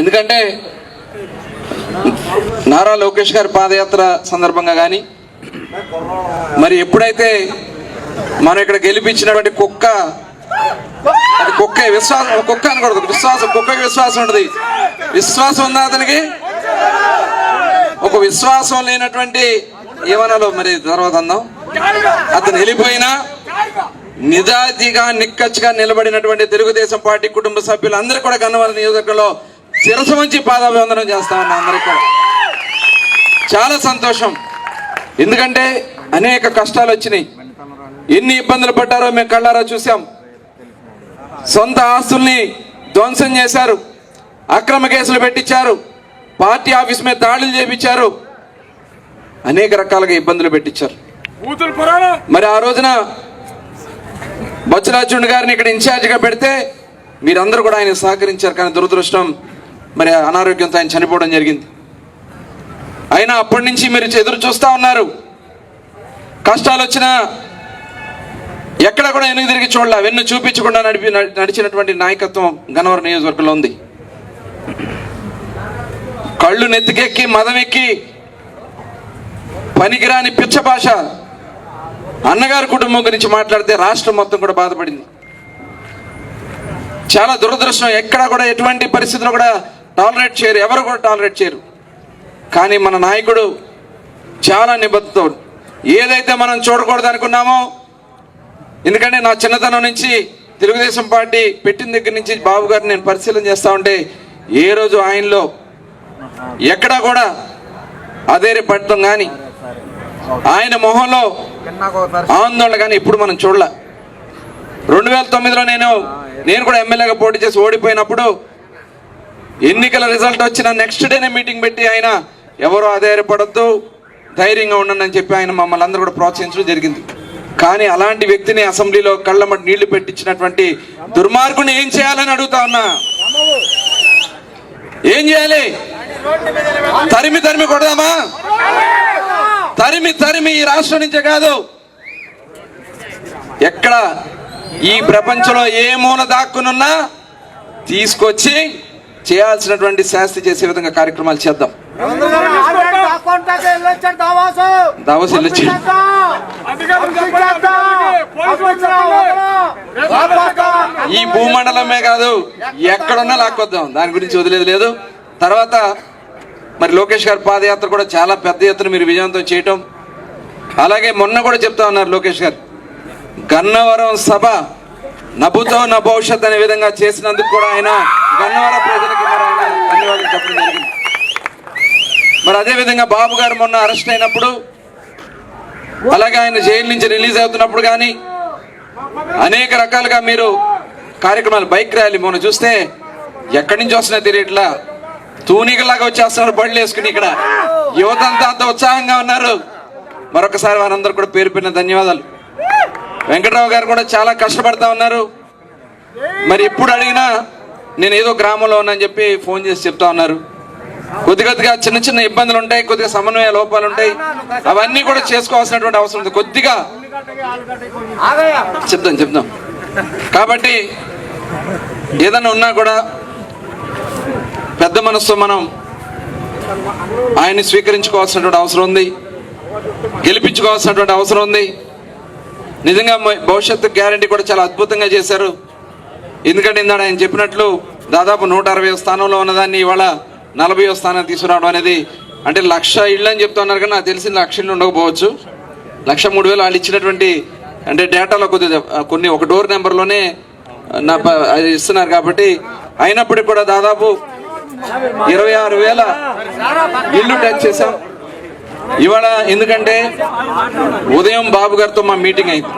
ఎందుకంటే నారా లోకేష్ గారి పాదయాత్ర సందర్భంగా కానీ మరి ఎప్పుడైతే మనం ఇక్కడ గెలిపించినటువంటి కుక్క, అది కుక్క విశ్వాసం, కుక్క అనకూడదు, విశ్వాసం, కుక్కకి విశ్వాసం ఉంటుంది. విశ్వాసం ఉందా అతనికి? ఒక విశ్వాసం లేనటువంటి ఏమనాలో మరి తర్వాత అందాం. అతను వెళ్ళిపోయినా నిజాయితీగా నిక్కచ్చిగా నిలబడినటువంటి తెలుగుదేశం పార్టీ కుటుంబ సభ్యులు అందరూ కూడా గన్నవరం నియోజకవర్గంలో శిరసు వంచి పాదాభివందనం చేస్తా ఉన్నా. అందరికీ కూడా చాలా సంతోషం. ఎందుకంటే అనేక కష్టాలు వచ్చినాయి, ఎన్ని ఇబ్బందులు పడ్డారో మేము కళ్ళారా చూసాం. సొంత ఆస్తుల్ని ధ్వంసం చేశారు, అక్రమ కేసులు పెట్టించారు, పార్టీ ఆఫీస్ మీద దాడులు చేపించారు, అనేక రకాలుగా ఇబ్బందులు పెట్టించారు. మరి ఆ రోజున బొత్స గారిని ఇక్కడ ఇన్ఛార్జిగా పెడితే మీరందరూ కూడా ఆయన సహకరించారు. కానీ దురదృష్టం మరి అనారోగ్యంతో ఆయన చనిపోవడం జరిగింది. అయినా అప్పటి నుంచి మీరు ఎదురు చూస్తూ ఉన్నారు. కష్టాలు వచ్చినా ఎక్కడ కూడా వెనుక తిరిగి చూడాల, వెన్ను చూపించకుండా నడిచినటువంటి నాయకత్వం గన్నవరం నియోజకవర్గంలో ఉంది. కళ్ళు నెత్తికెక్కి మదం ఎక్కి పనికిరాని పిచ్చ భాష అన్నగారి కుటుంబం గురించి మాట్లాడితే రాష్ట్రం మొత్తం కూడా బాధపడింది. చాలా దురదృష్టం. ఎక్కడ కూడా ఎటువంటి పరిస్థితుల్లో కూడా టాలరేట్ చేయరు, ఎవరు కూడా టాలరేట్ చేయరు. కానీ మన నాయకుడు చాలా నిబద్ధతో ఏదైతే మనం చూడకూడదు అనుకున్నామో, ఎందుకంటే నా చిన్నతనం నుంచి తెలుగుదేశం పార్టీ పెట్టిన దగ్గర నుంచి బాబు గారిని నేను పరిశీలన చేస్తూ ఉంటే ఏ రోజు ఆయనలో ఎక్కడా కూడా అధైర్యపడటం కానీ ఆయన మొహంలో ఆందోళన కానీ ఇప్పుడు మనం చూడలే. 2009లో నేను కూడా ఎమ్మెల్యేగా పోటీ చేసి ఓడిపోయినప్పుడు ఎన్నికల రిజల్ట్ వచ్చిన నెక్స్ట్ డేనే మీటింగ్ పెట్టి ఆయన ఎవరో అధైర్యపడద్దు, ధైర్యంగా ఉండండి అని చెప్పి ఆయన మమ్మల్ని అందరూ కూడా ప్రోత్సహించడం జరిగింది. కానీ అలాంటి వ్యక్తిని అసెంబ్లీలో కళ్ళమటి నీళ్లు పెట్టించినటువంటి దుర్మార్గుని ఏం చేయాలని అడుగుతా ఉన్నా. ఏం చేయాలి? తరిమి తరిమి కొడదామా? తరిమి తరిమి ఈ రాష్ట్రం నుంచే కాదు, ఎక్కడ ఈ ప్రపంచంలో ఏ మూల దాక్కునున్నా తీసుకొచ్చి చేయాల్సినటువంటి శాస్తి చేసే విధంగా కార్యక్రమాలు చేద్దాం. దావోస్ వెళ్ళొచ్చి ఈ భూమండలమే కాదు ఎక్కడున్నా లాక్కొద్దాం, దాని గురించి వదిలేదు లేదు. తర్వాత మరి లోకేష్ గారి పాదయాత్ర కూడా చాలా పెద్ద ఎత్తున మీరు విజయవంతం చేయటం, అలాగే మొన్న కూడా చెప్తా ఉన్నారు లోకేష్ గారు, గన్నవరం సభ నభుతో నా భవిష్యత్ అనే విధంగా చేసినందుకు కూడా ఆయన గన్నవరం ప్రజలకి మరి ఆయన ధన్యవాదాలు చెప్పడం జరిగింది. మరి అదేవిధంగా బాబు గారు మొన్న అరెస్ట్ అయినప్పుడు, అలాగే ఆయన జైలు నుంచి రిలీజ్ అవుతున్నప్పుడు కానీ అనేక రకాలుగా మీరు కార్యక్రమాలు, బైక్ ర్యాలీ మొన్న చూస్తే ఎక్కడి నుంచి వస్తున్నా తెలియట్లా, తూనికలాగా వచ్చేస్తున్నారు బళ్ళు వేసుకుని. ఇక్కడ యువత అంత ఉత్సాహంగా ఉన్నారు. మరొకసారి వారందరూ కూడా పేరు పేరున ధన్యవాదాలు. వెంకట్రావు గారు కూడా చాలా కష్టపడతా ఉన్నారు. మరి ఎప్పుడు అడిగినా నేను ఏదో గ్రామంలో ఉన్నానని చెప్పి ఫోన్ చేసి చెప్తా ఉన్నారు. కొద్దిగా చిన్న చిన్న ఇబ్బందులు ఉంటాయి, కొద్దిగా సమన్వయ లోపాలు ఉంటాయి, అవన్నీ కూడా చేసుకోవాల్సినటువంటి అవసరం ఉంది. కొద్దిగా చెప్దాం. కాబట్టి ఏదైనా ఉన్నా కూడా పెద్ద మనసుతో మనం ఆయన్ని స్వీకరించుకోవాల్సినటువంటి అవసరం ఉంది, గెలిపించుకోవాల్సినటువంటి అవసరం ఉంది. నిజంగా భవిష్యత్తు గ్యారంటీ కూడా చాలా అద్భుతంగా చేశారు. ఎందుకంటే ఇందాక ఆయన చెప్పినట్లు దాదాపు 160వ స్థానంలో ఉన్నదాన్ని ఇవాళ 40వ స్థానాన్ని తీసుకురావడం అనేది, అంటే 1,00,000 ఇళ్ళు అని చెప్తా ఉన్నారు. కానీ నాకు తెలిసి 1,00,000 ఇళ్ళు ఉండకపోవచ్చు. 1,03,000 వాళ్ళు ఇచ్చినటువంటి అంటే డేటాలో కొన్ని ఒక డోర్ నెంబర్లోనే అది ఇస్తున్నారు. కాబట్టి అయినప్పటికీ కూడా దాదాపు 26,000 ఇల్లు టచ్ చేశాం ఇవాళ. ఎందుకంటే ఉదయం బాబు గారితో మా మీటింగ్ అయింది.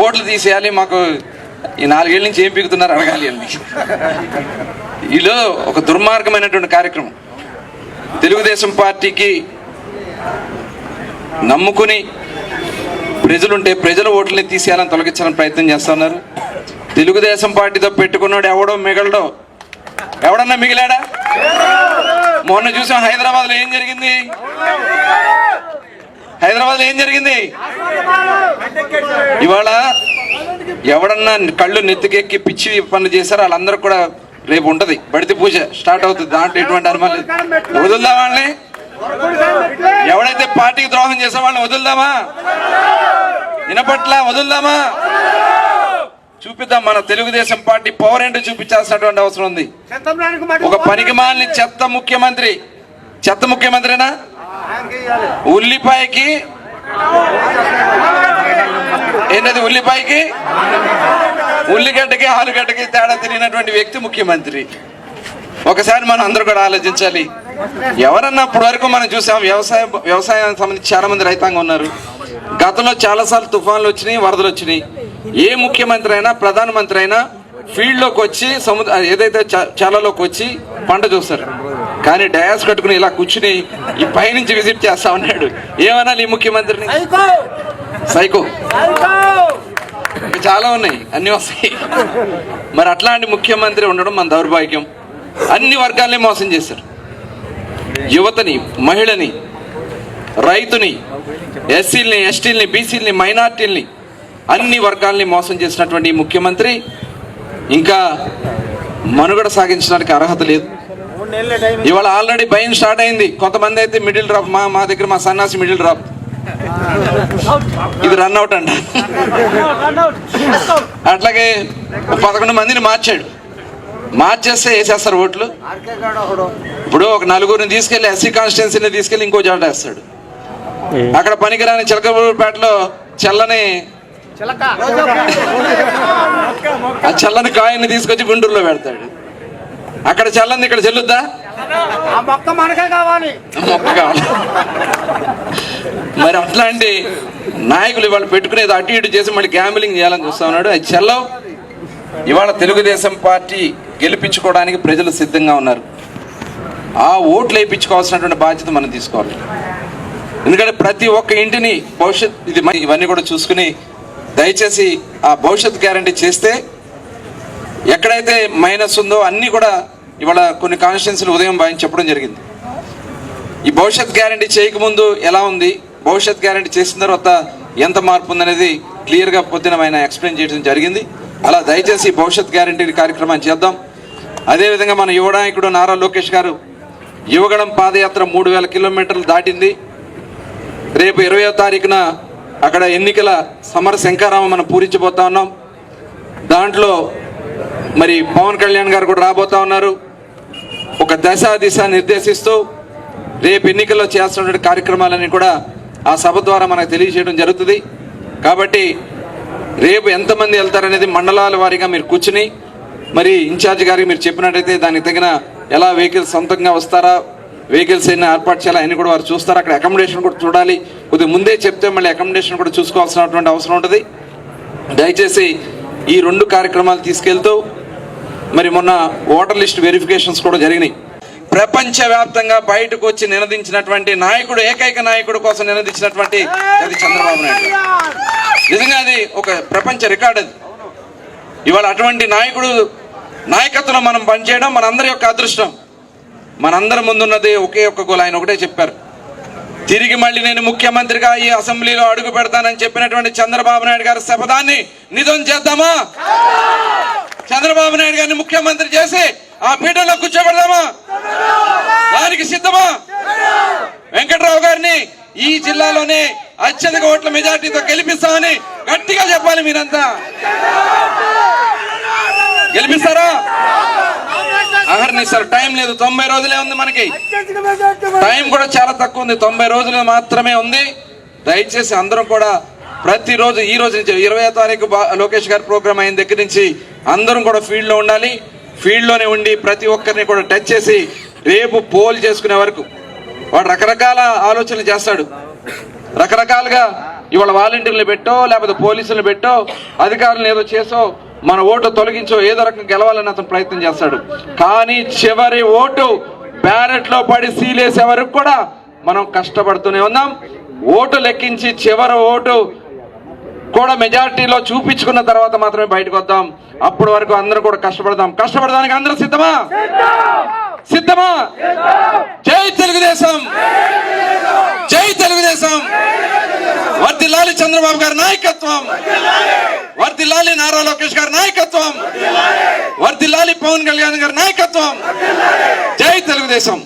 ఓట్లు తీసేయాలి, మాకు ఈ 4 ఏళ్ళ నుంచి ఏం పీకుతున్నారు అడగాలి అని. వీళ్ళు ఒక దుర్మార్గమైనటువంటి కార్యక్రమం. తెలుగుదేశం పార్టీకి నమ్ముకుని ప్రజలుంటే ప్రజల ఓట్లని తీసేయాలని తొలగించాలని ప్రయత్నం చేస్తా ఉన్నారు. తెలుగుదేశం పార్టీతో పెట్టుకున్నాడు ఎవడో మిగలడో, ఎవడన్నా మిగిలాడా? మొన్న చూసాం హైదరాబాద్లో ఏం జరిగింది. ఇవాళ ఎవడన్నా కళ్ళు నెత్తికెక్కి పిచ్చి పనులు చేశారో వాళ్ళందరూ కూడా రేపు ఉంటది బడితి పూజ స్టార్ట్ అవుతుంది, దాంట్లో ఎటువంటి అనుమానం లేదు. వదులుదామా వాళ్ళని? ఎవడైతే పార్టీకి ద్రోహం చేసే వాళ్ళని వదులుదామా? వినపట్ల వదులుదామా? చూపిద్దాం. మన తెలుగుదేశం పార్టీ పవర్ ఏంటో చూపించాల్సినటువంటి అవసరం ఉంది. ఒక పనికిమాలిన చెత్త ముఖ్యమంత్రి, చెత్త ముఖ్యమంత్రినా? ఉల్లిపాయకి ఏంటది, ఉల్లిపాయకి ఉల్లిగడ్డకి ఆలుగడ్డకి తేడా తెలియనటువంటి వ్యక్తి ముఖ్యమంత్రి. ఒకసారి మనం అందరూ కూడా ఆలోచించాలి. ఎవరన్నా ఇప్పటి వరకు మనం చూసాం, వ్యవసాయానికి సంబంధించి చాలా మంది రైతాంగం ఉన్నారు. గతంలో చాలాసార్లు తుఫాన్లు వచ్చినాయి, వరదలు వచ్చినాయి. ఏ ముఖ్యమంత్రి అయినా ప్రధానమంత్రి అయినా ఫీల్డ్లోకి వచ్చి ఏదైతే చాలాలోకి వచ్చి పంట చూస్తారు. కానీ డయాస్ కట్టుకుని ఇలా కూర్చుని ఈ పైనుంచి విజిట్ చేస్తా ఉన్నాడు. ఏమనాలి ఈ ముఖ్యమంత్రిని? సైకో. చాలా ఉన్నాయి, అన్ని వస్తాయి. మరి అట్లాంటి ముఖ్యమంత్రి ఉండడం మన దౌర్భాగ్యం. అన్ని వర్గాల్ని మోసం చేశారు. యువతని, మహిళని, రైతుని, ఎస్సీలని, ఎస్టీలని, బీసీలని, మైనార్టీలని, అన్ని వర్గాల్ని మోసం చేసినటువంటి ఈ ముఖ్యమంత్రి ఇంకా మనుగడ సాగించడానికి అర్హత లేదు. ఇవాళ ఆల్రెడీ భయం స్టార్ట్ అయింది. కొంతమంది అయితే మిడిల్ డ్రాప్, మా దగ్గర మా సన్నాసి మిడిల్ డ్రాప్, ఇది రన్అట్ అంట. అట్లాగే 11 మందిని మార్చేస్తే వేసేస్తారు ఓట్లు. ఇప్పుడు ఒక నలుగురిని తీసుకెళ్లి ఎస్సీ కాన్స్టిట్యున్సీని తీసుకెళ్లి ఇంకో చోట వేస్తాడు. అక్కడ పనికిరాని చిలకలూరుపేటలో చల్లని కాయని తీసుకొచ్చి గుంటూరులో పెడతాడు. అక్కడ చల్లని ఇక్కడ చెల్లుద్దా? మొక్క కావాలి. మరి అట్లాంటి నాయకులు ఇవాళ పెట్టుకునేది అటు ఇటు చేసి మళ్ళీ గ్యాంబ్లింగ్ చేయాలని చూస్తా ఉన్నాడు. అది చెల్లవు. ఇవాళ తెలుగుదేశం పార్టీ గెలిపించుకోవడానికి ప్రజలు సిద్ధంగా ఉన్నారు. ఆ ఓట్లు వేయించుకోవాల్సినటువంటి బాధ్యత మనం తీసుకోవాలి. ఎందుకంటే ప్రతి ఒక్క ఇంటిని భవిష్యత్ ఇవన్నీ కూడా చూసుకుని దయచేసి ఆ భవిష్యత్ గ్యారంటీ చేస్తే ఎక్కడైతే మైనస్ ఉందో అన్నీ కూడా ఇవాళ కొన్ని కాన్స్టిట్యున్సీలు ఉదయం బాగా చెప్పడం జరిగింది. ఈ భవిష్యత్ గ్యారంటీ చేయకముందు ఎలా ఉంది, భవిష్యత్ గ్యారంటీ చేసిన తర్వాత ఎంత మార్పు ఉందనేది క్లియర్గా పొద్దున ఆయన ఎక్స్ప్లెయిన్ చేయడం జరిగింది. అలా దయచేసి భవిష్యత్ గ్యారంటీ కార్యక్రమాన్ని చేద్దాం. అదేవిధంగా మన యువ నాయకుడు నారా లోకేష్ గారు యువగణం పాదయాత్ర 3000 కిలోమీటర్లు దాటింది. రేపు 20వ తారీఖున అక్కడ ఎన్నికల సమర శంఖారామం మనం పూరించబోతా ఉన్నాం. దాంట్లో మరి పవన్ కళ్యాణ్ గారు కూడా రాబోతా ఉన్నారు. ఒక దిశ నిర్దేశిస్తూ రేపు ఎన్నికల్లో చేస్తున్నటువంటి కార్యక్రమాలన్నీ కూడా ఆ సభ ద్వారా మనకు తెలియజేయడం జరుగుతుంది. కాబట్టి రేపు ఎంతమంది వెళ్తారనేది మండలాల వారీగా మీరు కూర్చుని మరి ఇన్ఛార్జ్ గారికి మీరు చెప్పినట్టయితే దానికి తగిన ఎలా వెహికల్స్ సొంతంగా వస్తారా, వెహికల్స్ అయినా ఏర్పాటు చేయాలి అని కూడా వారు చూస్తారు. అక్కడ అకామిడేషన్ కూడా చూడాలి. కొద్దిగా ముందే చెప్తే మళ్ళీ అకామిడేషన్ కూడా చూసుకోవాల్సినటువంటి అవసరం ఉంటుంది. దయచేసి ఈ 2 కార్యక్రమాలు తీసుకెళ్తూ మరి మొన్న ఓటర్ లిస్ట్ వెరిఫికేషన్స్ కూడా జరిగినాయి. ప్రపంచవ్యాప్తంగా బయటకు వచ్చి నినదించినటువంటి నాయకుడు, ఏకైక నాయకుడు కోసం నినదించినటువంటి అది చంద్రబాబు నాయుడు. నిజంగా అది ఒక ప్రపంచ రికార్డ్. అది ఇవాళ అటువంటి నాయకుడు నాయకత్వంలో మనం పనిచేయడం మనందరి యొక్క అదృష్టం. మనందరి ముందున్నది ఒకే ఒక్క గోల్. ఆయన ఒకటే చెప్పారు, తిరిగి మళ్ళీ నేను ముఖ్యమంత్రిగా ఈ అసెంబ్లీలో అడుగు పెడతానని చెప్పినటువంటి చంద్రబాబు నాయుడు గారి శపథాన్ని నిజం చేద్దామా? చంద్రబాబు నాయుడు గారిని ముఖ్యమంత్రి చేసి ఆ పీఠంలో కూర్చోబెడదామా? దానికి సిద్ధమా? వెంకట్రావు గారిని ఈ జిల్లాలోనే అత్యధిక ఓట్ల మెజార్టీతో గెలిపిస్తామని గట్టిగా చెప్పాలి. మీరంతా గెలిపిస్తారా? అహర్నిశలు టైం లేదు, 90 రోజులే ఉంది. మనకి టైం కూడా చాలా తక్కువ ఉంది, 90 రోజులు మాత్రమే ఉంది. దయచేసి అందరం కూడా ప్రతిరోజు ఈ రోజు నుంచి 20వ తారీఖు లోకేష్ గారి ప్రోగ్రామ్ అయిన దగ్గర నుంచి అందరం కూడా ఫీల్డ్లో ఉండాలి. ఫీల్డ్లోనే ఉండి ప్రతి ఒక్కరిని కూడా టచ్ చేసి రేపు పోల్ చేసుకునే వరకు వాడు రకరకాల ఆలోచనలు చేస్తాడు. రకరకాలుగా ఇవాళ వాలంటీర్లు పెట్టో లేకపోతే పోలీసులు పెట్టో అధికారులను ఏదో చేసో మన ఓటు తొలగించో ఏదో రకంగా గెలవాలని అతను ప్రయత్నం చేస్తాడు. కానీ చివరి ఓటు బ్యాలెట్లో పడి సీలేసే వరకు కూడా మనం కష్టపడుతూనే ఉన్నాం. ఓటు లెక్కించి చివరి ఓటు కూడా మెజారిటీలో చూపించుకున్న తర్వాత మాత్రమే బయటకు వద్దాం. అప్పటి వరకు అందరూ కూడా కష్టపడడానికి అందరూ సిద్ధమా? జై తెలుగుదేశం, జై తెలుగుదేశం. వర్ధిల్లాలి చంద్రబాబు గారి నాయకత్వం, వర్ధిల్లాలి నారా లోకేష్ గారి నాయకత్వం, వర్ధిల్లాలి పవన్ కళ్యాణ్ గారి నాయకత్వం. జై తెలుగుదేశం.